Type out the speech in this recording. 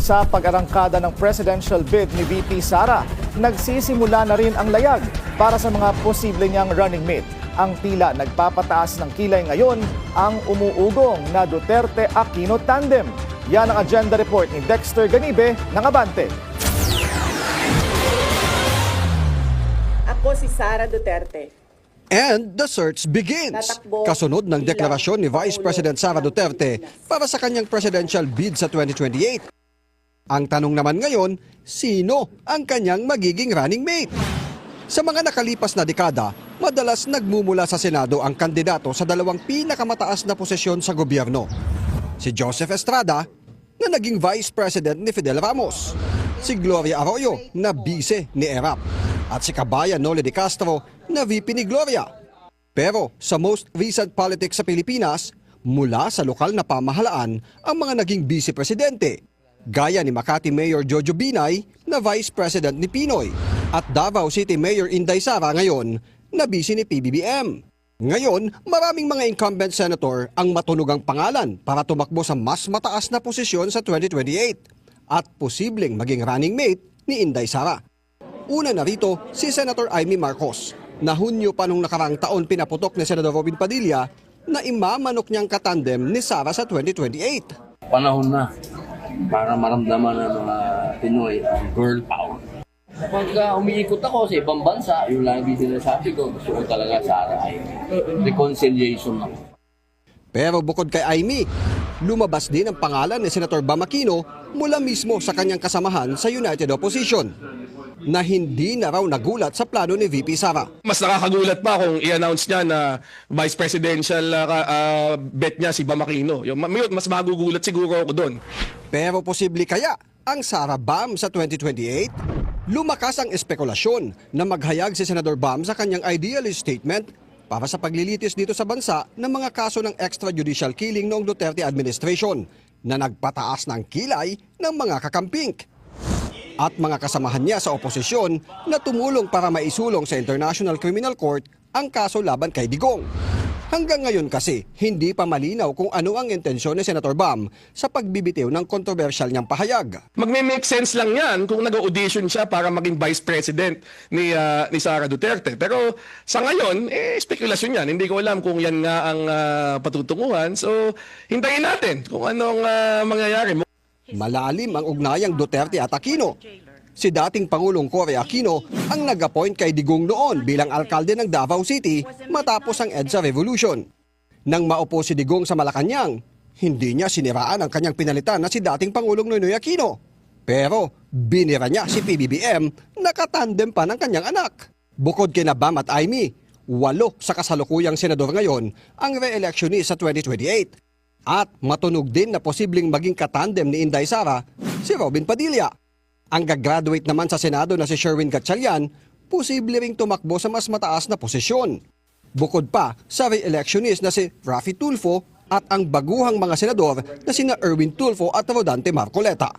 Sa pag-arangkada ng presidential bid ni VP Sara, nagsisimula na rin ang layag para sa mga posible niyang running mate. Ang tila nagpapataas ng kilay ngayon ang umuugong na Duterte-Aquino tandem. Yan ang agenda report ni Dexter Ganibe ng Abante. Ako si Sara Duterte. And the search begins. Kasunod ng deklarasyon ni Vice President Sara Duterte para sa kanyang presidential bid sa 2028. Ang tanong naman ngayon, sino ang kanyang magiging running mate? Sa mga nakalipas na dekada, madalas nagmumula sa Senado ang kandidato sa dalawang pinakamataas na posisyon sa gobyerno. Si Joseph Estrada na naging Vice President ni Fidel Ramos. Si Gloria Arroyo na vice ni ERAP. At si Kabayan Noli de Castro na VP ni Gloria. Pero sa most recent politics sa Pilipinas, mula sa lokal na pamahalaan ang mga naging vice-presidente. Gaya ni Makati Mayor Jojo Binay na Vice President ni Pinoy at Davao City Mayor Inday Sara ngayon na vice ni PBBM. Ngayon, maraming mga incumbent senator ang matunugang pangalan para tumakbo sa mas mataas na posisyon sa 2028 at posibleng maging running mate ni Inday Sara. Una na rito si Senator Amy Marcos na Hunyo pa nung nakaraang taon pinaputok ni Senador Robin Padilla na imamanok niyang katandem ni Sara sa 2028. Panahon na para maramdaman ng mga Pinoy ang girl power. Pag umiikot ako sa ibang bansa, yung lagi sinasabi ko, gusto ko talaga Sara ay reconciliation lang. Pero bukod kay Amy, lumabas din ang pangalan ni Senator Bam Aquino mula mismo sa kanyang kasamahan sa United Opposition na hindi na raw nagulat sa plano ni VP Sara. Mas nakakagulat pa kung i-announce niya na vice presidential bet niya si Bam Aquino. Mas magugulat siguro ako doon. Pero posible kaya ang Sara Bam sa 2028? Lumakas ang espekulasyon na maghayag si Senador Bam sa kanyang idealist statement para sa paglilitis dito sa bansa ng mga kaso ng extrajudicial killing noong Duterte administration na nagpataas ng kilay ng mga kakamping. At mga kasamahan niya sa oposisyon na tumulong para maisulong sa International Criminal Court ang kaso laban kay Digong. Hanggang ngayon kasi, hindi pa malinaw kung ano ang intensyon ni Senator Bam sa pagbibitiw ng kontrobersyal niyang pahayag. Magme-make sense lang yan kung nag-audition siya para maging vice president ni Sara Duterte. Pero sa ngayon, spekulasyon yan. Hindi ko alam kung yan nga ang patutunguhan. So, hintayin natin kung anong mangyayari. Malalim ang ugnayang Duterte at Aquino. Si dating Pangulong Cory Aquino ang nag-appoint kay Digong noon bilang alkalde ng Davao City matapos ang EDSA Revolution. Nang maupo si Digong sa Malacanang, hindi niya siniraan ang kanyang pinalitan na si dating Pangulong Noynoy Aquino. Pero binira niya si PBBM na katandem pa ng kanyang anak. Bukod kina Bam at Amy, 8 sa kasalukuyang senador ngayon ang re-electionist sa 2028. At matunog din na posibleng maging katandem ni Inday Sara si Robin Padilla. Ang gagraduate naman sa Senado na si Sherwin Gatchalian, posible ring tumakbo sa mas mataas na posisyon. Bukod pa sa re-electionist na si Raffy Tulfo at ang baguhang mga senador na sina Erwin Tulfo at Rodante Marcoleta.